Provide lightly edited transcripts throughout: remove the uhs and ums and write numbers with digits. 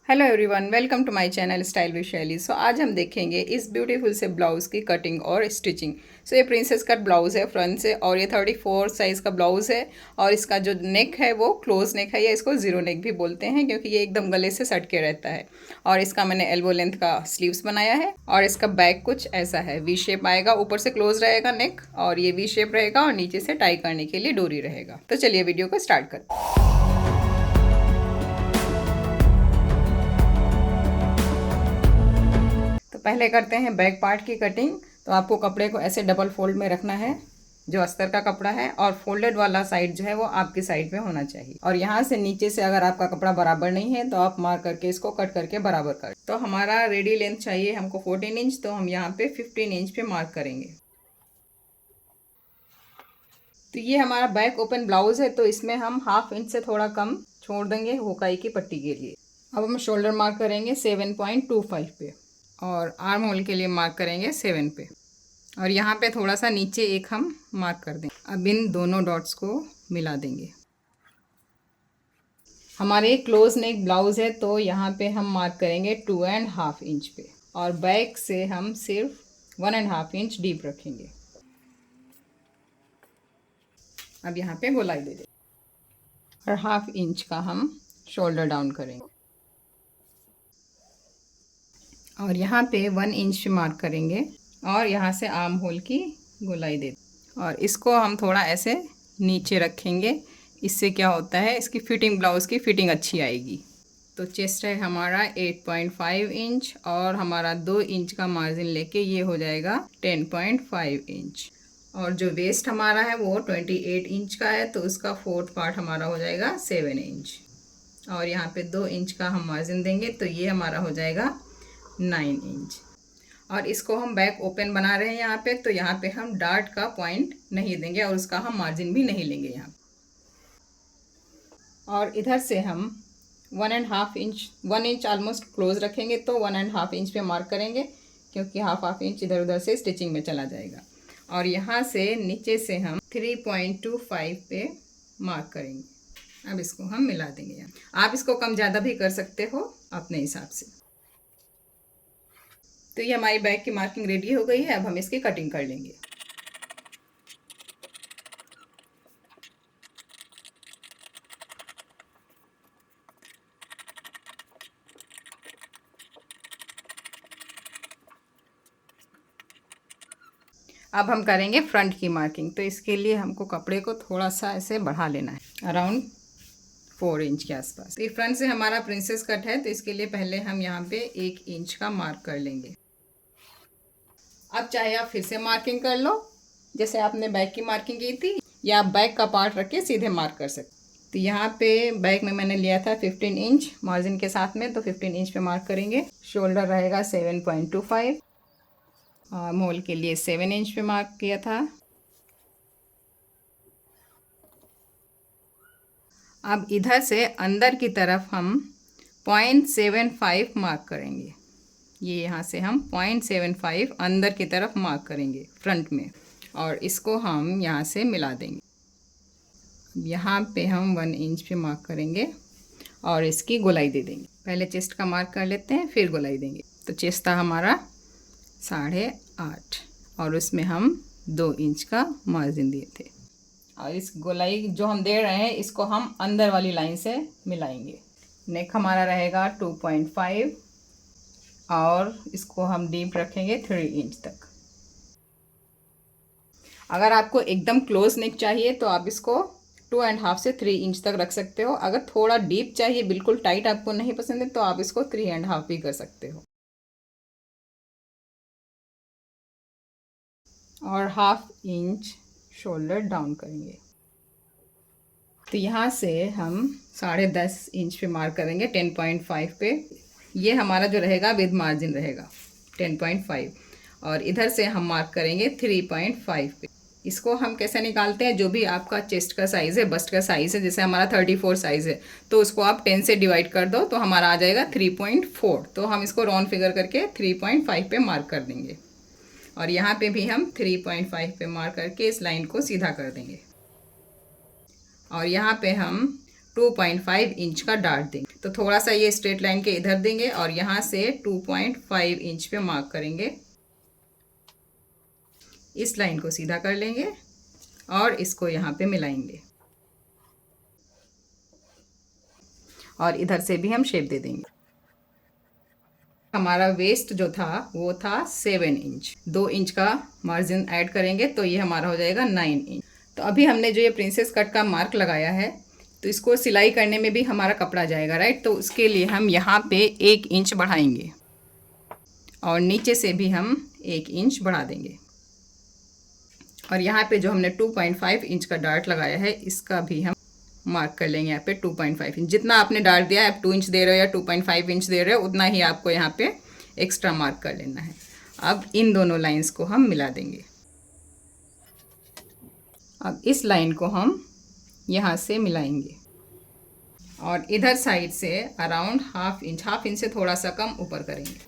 Hello everyone, welcome to my channel style with Shaily. So आज हम देखेंगे इस ब्यूटीफुल से ब्लाउज़ की कटिंग और स्टिचिंग। सो ये प्रिंसेस कट ब्लाउज़ है फ्रंट से, और ये 34 साइज़ का ब्लाउज़ है। और इसका जो नेक है वो क्लोज नेक है, या इसको ज़ीरो नेक भी बोलते हैं क्योंकि ये एकदम गले से सट के रहता है। और इसका मैंने एल्बो लेंथ का स्लीव्स बनाया है। और इसका बैक कुछ ऐसा है, वी शेप आएगा, ऊपर से क्लोज रहेगा नेक, और ये वी शेप रहेगा, और नीचे से टाई करने के लिए डोरी रहेगा। तो चलिए वीडियो को स्टार्ट करते हैं। पहले करते हैं बैक पार्ट की कटिंग। तो आपको कपड़े को ऐसे डबल फोल्ड में रखना है, जो अस्तर का कपड़ा है, और फोल्डेड वाला साइड जो है वो आपकी साइड में होना चाहिए। और यहाँ से नीचे से अगर आपका कपड़ा बराबर नहीं है तो आप मार्क करके इसको कट करके बराबर कर। तो हमारा रेडी लेंथ चाहिए हमको 14 इंच, तो हम यहाँ पे 15 इंच पे मार्क करेंगे। तो ये हमारा बैक ओपन ब्लाउज है, तो इसमें हम हाफ इंच से थोड़ा कम छोड़ देंगे हुकाई की पट्टी के लिए। अब हम शोल्डर मार्क करेंगे 7.25 पे, और आर्म होल के लिए मार्क करेंगे 7 पे, और यहाँ पे थोड़ा सा नीचे एक हम मार्क कर देंगे। अब इन दोनों डॉट्स को मिला देंगे। हमारे क्लोज नेक ब्लाउज है, तो यहाँ पे हम मार्क करेंगे 2.5 इंच पे, और बैक से हम सिर्फ 1.5 इंच डीप रखेंगे। अब यहाँ पे गोलाई दे देंगे, और हाफ इंच का हम शोल्डर डाउन करेंगे, और यहाँ पे 1 इंच पे मार्क करेंगे, और यहाँ से आर्म होल की गोलाई दे, और इसको हम थोड़ा ऐसे नीचे रखेंगे। इससे क्या होता है, इसकी फिटिंग, ब्लाउज़ की फिटिंग अच्छी आएगी। तो चेस्ट है हमारा 8.5 इंच, और हमारा 2 इंच का मार्जिन लेके ये हो जाएगा 10.5 इंच। और जो वेस्ट हमारा है वो 28 इंच का है, तो उसका 4th पार्ट हमारा हो जाएगा 7 इंच। और यहाँ पे 2 इंच का हम मार्जिन देंगे, तो ये हमारा हो जाएगा 9 इंच। और इसको हम बैक ओपन बना रहे हैं यहाँ पे, तो यहाँ पे हम डार्ट का पॉइंट नहीं देंगे, और उसका हम मार्जिन भी नहीं लेंगे यहाँ। और इधर से हम 1.5 इंच, 1 इंच ऑलमोस्ट क्लोज रखेंगे, तो 1.5 इंच पे मार्क करेंगे, क्योंकि हाफ इंच इधर उधर से स्टिचिंग में चला जाएगा। और यहाँ से नीचे से हम 3.25 पे मार्क करेंगे। अब इसको हम मिला देंगे यहाँ। आप इसको कम ज़्यादा भी कर सकते हो अपने हिसाब से। तो ये हमारी बैक की मार्किंग रेडी हो गई है। अब हम इसकी कटिंग कर लेंगे। अब हम करेंगे फ्रंट की मार्किंग। तो इसके लिए हमको कपड़े को थोड़ा सा ऐसे बढ़ा लेना है, अराउंड 4 इंच के आसपास। तो ये फ्रंट से हमारा प्रिंसेस कट है, तो इसके लिए पहले हम यहाँ पे 1 इंच का मार्क कर लेंगे। अब चाहे आप फिर से मार्किंग कर लो, जैसे आपने बैक की मार्किंग की थी, या आप बैक का पार्ट रख के सीधे मार्क कर सकते। तो यहाँ पे बैक में मैंने लिया था 15 इंच मार्जिन के साथ में, तो 15 इंच पे मार्क करेंगे। शोल्डर रहेगा 7.25, आर्म होल के लिए 7 इंच पे मार्क किया था। अब इधर से अंदर की तरफ हम 0.75 मार्क करेंगे। ये यहाँ से हम 0.75 अंदर की तरफ मार्क करेंगे फ्रंट में, और इसको हम यहाँ से मिला देंगे। यहाँ पे हम 1 इंच पे मार्क करेंगे, और इसकी गोलाई दे देंगे। पहले चेस्ट का मार्क कर लेते हैं, फिर गोलाई देंगे। तो चेस्ट था हमारा 8.5, और उसमें हम 2 इंच का मार्जिन दिए थे। और इस गोलाई जो हम दे रहे हैं, इसको हम अंदर वाली लाइन से मिलाएंगे। नेक हमारा रहेगा 2.5, और इसको हम डीप रखेंगे 3 इंच तक। अगर आपको एकदम क्लोज नेक चाहिए तो आप इसको 2.5 से 3 इंच तक रख सकते हो। अगर थोड़ा डीप चाहिए, बिल्कुल टाइट आपको नहीं पसंद है, तो आप इसको 3.5 भी कर सकते हो। और हाफ इंच शोल्डर डाउन करेंगे। तो यहाँ से हम 10.5 इंच पे मार्क करेंगे 10.5 पे। ये हमारा जो रहेगा विद मार्जिन रहेगा 10.5, और इधर से हम मार्क करेंगे 3.5 पे। इसको हम कैसे निकालते हैं, जो भी आपका चेस्ट का साइज़ है, बस्ट का साइज़ है, जैसे हमारा 34 साइज़ है, तो उसको आप 10 से डिवाइड कर दो, तो हमारा आ जाएगा 3.4। तो हम इसको राउंड फिगर करके 3.5 पे मार्क कर देंगे, और यहाँ पे भी हम 3.5 पे मार्क करके इस लाइन को सीधा कर देंगे। और यहाँ पे हम 2.5 इंच का डार्ट देंगे। तो थोड़ा सा ये स्ट्रेट लाइन के इधर देंगे और यहाँ से 2.5 इंच पे मार्क करेंगे। इस लाइन को सीधा कर लेंगे और इसको यहाँ पे मिलाएंगे और इधर से भी हम शेप दे देंगे। हमारा वेस्ट जो था वो था 7 इंच, 2 इंच का मार्जिन ऐड करेंगे तो ये हमारा हो जाएगा 9 इंच। तो अभी हमने जो ये प्रिंसेस कट का मार्क लगाया है तो इसको सिलाई करने में भी हमारा कपड़ा जाएगा, राइट। तो उसके लिए हम यहाँ पे 1 इंच बढ़ाएंगे और नीचे से भी हम 1 इंच बढ़ा देंगे और यहाँ पे जो हमने 2.5 इंच का डार्ट लगाया है इसका भी हम मार्क कर लेंगे यहाँ पे 2.5 इंच। जितना आपने डार्ट दिया है, आप 2 इंच दे रहे हो या 2.5 इंच दे रहे हो, उतना ही आपको यहाँ पे एक्स्ट्रा मार्क कर लेना है। अब इन दोनों लाइंस को हम मिला देंगे। अब इस लाइन को हम यहाँ से मिलाएंगे और इधर साइड से अराउंड हाफ इंच से थोड़ा सा कम ऊपर करेंगे।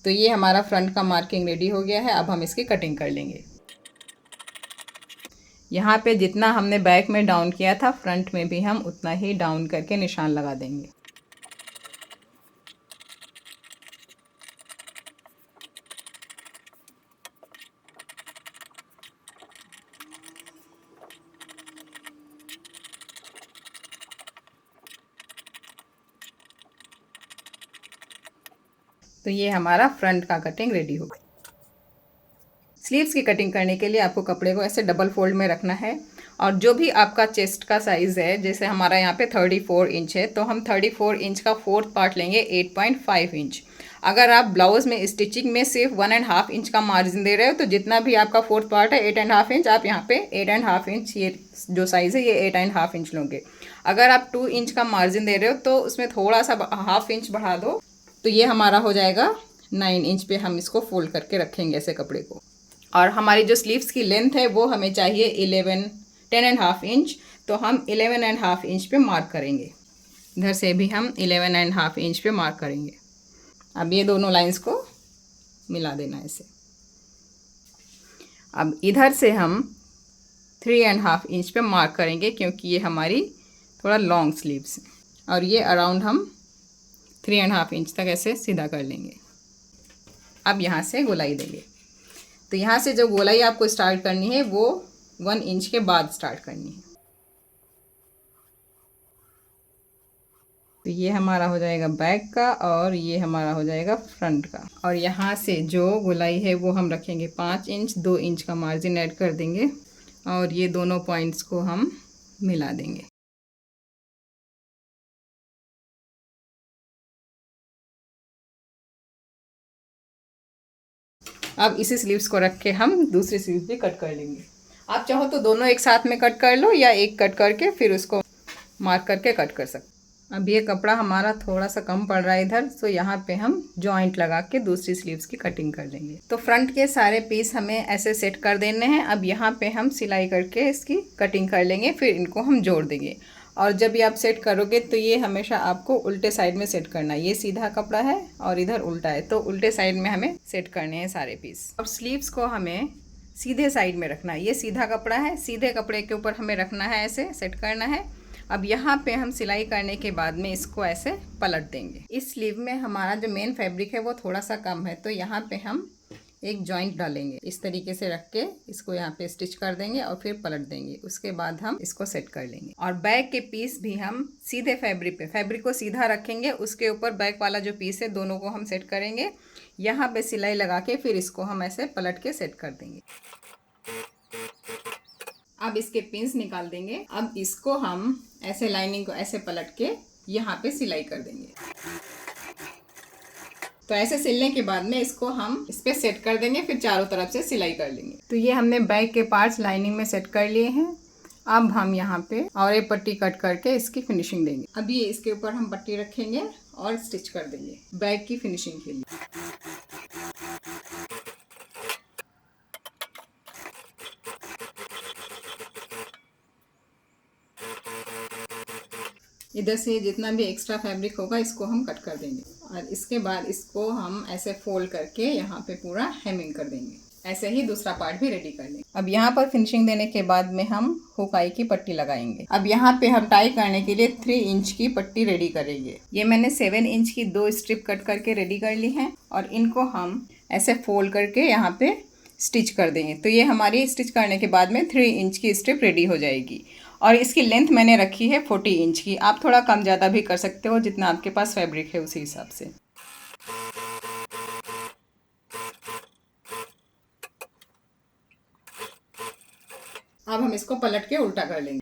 तो ये हमारा फ्रंट का मार्किंग रेडी हो गया है। अब हम इसकी कटिंग कर लेंगे। यहाँ पे जितना हमने बैक में डाउन किया था, फ्रंट में भी हम उतना ही डाउन करके निशान लगा देंगे। तो ये हमारा फ्रंट का कटिंग रेडी हो गया। स्लीव्स की कटिंग करने के लिए आपको कपड़े को ऐसे डबल फोल्ड में रखना है और जो भी आपका चेस्ट का साइज़ है, जैसे हमारा यहाँ पे 34 इंच है तो हम 34 इंच का 4th पार्ट लेंगे 8.5 इंच। अगर आप ब्लाउज़ में स्टिचिंग में सिर्फ 1.5 इंच का मार्जिन दे रहे हो तो जितना भी आपका 4th पार्ट है 8.5 इंच, आप यहाँ पे 8.5 इंच, ये जो साइज़ है ये 8.5 इंच लोगे। अगर आप 2 इंच का मार्जिन दे रहे हो तो उसमें थोड़ा सा हाफ इंच बढ़ा दो, तो ये हमारा हो जाएगा 9 इंच पे। हम इसको फोल्ड करके रखेंगे ऐसे कपड़े को। और हमारी जो स्लीव्स की लेंथ है वो हमें चाहिए 10.5 इंच, तो हम 11.5 इंच पे मार्क करेंगे। इधर से भी हम 11.5 इंच पे मार्क करेंगे। अब ये दोनों लाइंस को मिला देना ऐसे। अब इधर से हम 3.5 इंच पे मार्क करेंगे क्योंकि ये हमारी थोड़ा लॉन्ग स्लीव्स है और ये अराउंड हम 3.5 इंच तक ऐसे सीधा कर लेंगे। अब यहाँ से गोलाई देंगे। तो यहाँ से जो गोलाई आपको स्टार्ट करनी है वो 1 इंच के बाद स्टार्ट करनी है। तो ये हमारा हो जाएगा बैक का और ये हमारा हो जाएगा फ्रंट का। और यहाँ से जो गोलाई है वो हम रखेंगे 5 इंच, 2 इंच का मार्जिन ऐड कर देंगे और ये दोनों पॉइंट्स को हम मिला देंगे। अब इसी स्लीव्स को रख के हम दूसरी स्लीव्स भी कट कर लेंगे। आप चाहो तो दोनों एक साथ में कट कर लो या एक कट करके फिर उसको मार्क करके कट कर सकते। अब ये कपड़ा हमारा थोड़ा सा कम पड़ रहा है इधर, तो यहाँ पे हम जॉइंट लगा के दूसरी स्लीव्स की कटिंग कर देंगे। तो फ्रंट के सारे पीस हमें ऐसे सेट कर देने हैं। अब यहाँ पे हम सिलाई करके इसकी कटिंग कर लेंगे, फिर इनको हम जोड़ देंगे। और जब ये आप सेट करोगे तो ये हमेशा आपको उल्टे साइड में सेट करना है। ये सीधा कपड़ा है और इधर उल्टा है, तो उल्टे साइड में हमें सेट करने हैं सारे पीस। अब स्लीव्स को हमें सीधे साइड में रखना है। ये सीधा कपड़ा है, सीधे कपड़े के ऊपर हमें रखना है, ऐसे सेट करना है। अब यहाँ पे हम सिलाई करने के बाद में इसको ऐसे पलट देंगे। इस स्लीव में हमारा जो मेन फैब्रिक है वो थोड़ा सा कम है, तो यहाँ पे हम एक जॉइंट डालेंगे। इस तरीके से रख के इसको यहाँ पे स्टिच कर देंगे और फिर पलट देंगे। उसके बाद हम इसको सेट कर लेंगे। और बैक के पीस भी हम सीधे फैब्रिक को सीधा रखेंगे, उसके ऊपर बैक वाला जो पीस है दोनों को हम सेट करेंगे। यहाँ पे सिलाई लगा के फिर इसको हम ऐसे पलट के सेट कर देंगे। अब इसके पिंस निकाल देंगे। अब इसको हम ऐसे लाइनिंग को ऐसे पलट के यहाँ पे सिलाई कर देंगे। तो ऐसे सिलने के बाद में इसको हम इस पे सेट कर देंगे, फिर चारों तरफ से सिलाई कर लेंगे। तो ये हमने बैक के पार्ट्स लाइनिंग में सेट कर लिए हैं। अब हम यहाँ पे और एक पट्टी कट करके इसकी फिनिशिंग देंगे। अब ये इसके ऊपर हम पट्टी रखेंगे और स्टिच कर देंगे बैक की फिनिशिंग के लिए। इधर से जितना भी एक्स्ट्रा फैब्रिक होगा इसको हम कट कर देंगे और इसके बाद इसको हम ऐसे फोल्ड करके यहाँ पे पूरा हेमिंग कर देंगे। ऐसे ही दूसरा पार्ट भी रेडी कर लेंगे। अब यहाँ पर फिनिशिंग देने के बाद में हम हुकाई की पट्टी लगाएंगे। अब यहाँ पे हम टाई करने के लिए 3 इंच की पट्टी रेडी करेंगे। ये मैंने 7 इंच की 2 स्ट्रिप कट करके रेडी कर ली हैं और इनको हम ऐसे फोल्ड करके यहाँ पे स्टिच कर देंगे। तो ये हमारी स्टिच करने के बाद में 3 इंच की स्ट्रिप रेडी हो जाएगी। और इसकी लेंथ मैंने रखी है 40 इंच की। आप थोड़ा कम ज़्यादा भी कर सकते हो, जितना आपके पास फैब्रिक है उसी हिसाब से। अब हम इसको पलट के उल्टा कर लेंगे।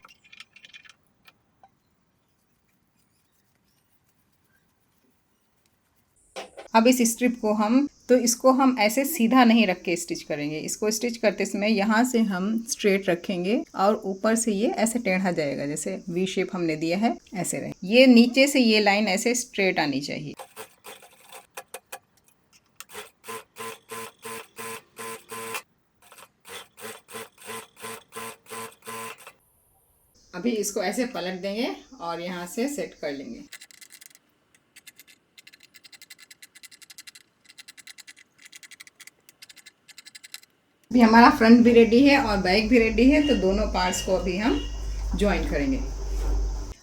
अब इस स्ट्रिप को इसको हम ऐसे सीधा नहीं रख के स्टिच करेंगे। इसको स्टिच करते समय यहाँ से हम स्ट्रेट रखेंगे और ऊपर से ये ऐसे टेढ़ा जाएगा, जैसे वी शेप हमने दिया है ऐसे रहे। ये नीचे से ये लाइन ऐसे स्ट्रेट आनी चाहिए। अभी इसको ऐसे पलट देंगे और यहाँ से सेट कर लेंगे। अभी हमारा फ्रंट भी रेडी है और बैक भी रेडी है, तो दोनों पार्ट्स को अभी हम ज्वाइन करेंगे।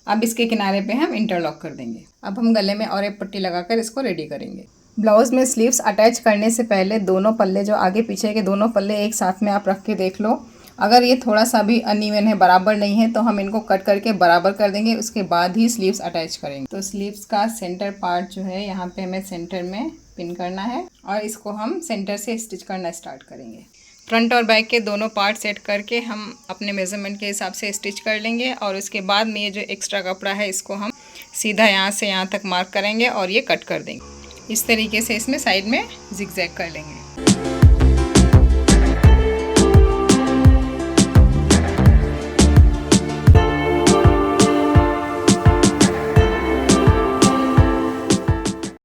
अब इसके किनारे पे हम इंटरलॉक कर देंगे। अब हम गले में और एक पट्टी लगाकर इसको रेडी करेंगे। ब्लाउज़ में स्लीव्स अटैच करने से पहले दोनों पल्ले, जो आगे पीछे के दोनों पल्ले एक साथ में आप रख के देख लो। अगर ये थोड़ा सा भी अनइवन है, बराबर नहीं है, तो हम इनको कट करके बराबर कर देंगे। उसके बाद ही स्लीव्स अटैच करेंगे। तो स्लीव्स का सेंटर पार्ट जो है यहाँ पे हमें सेंटर में पिन करना है और इसको हम सेंटर से स्टिच करना स्टार्ट करेंगे। फ्रंट और बैक के दोनों पार्ट सेट करके हम अपने मेज़रमेंट के हिसाब से स्टिच कर लेंगे और उसके बाद में ये जो एक्स्ट्रा कपड़ा है इसको हम सीधा यहाँ से यहाँ तक मार्क करेंगे और ये कट कर देंगे। इस तरीके से इसमें साइड में जिगजैग कर लेंगे।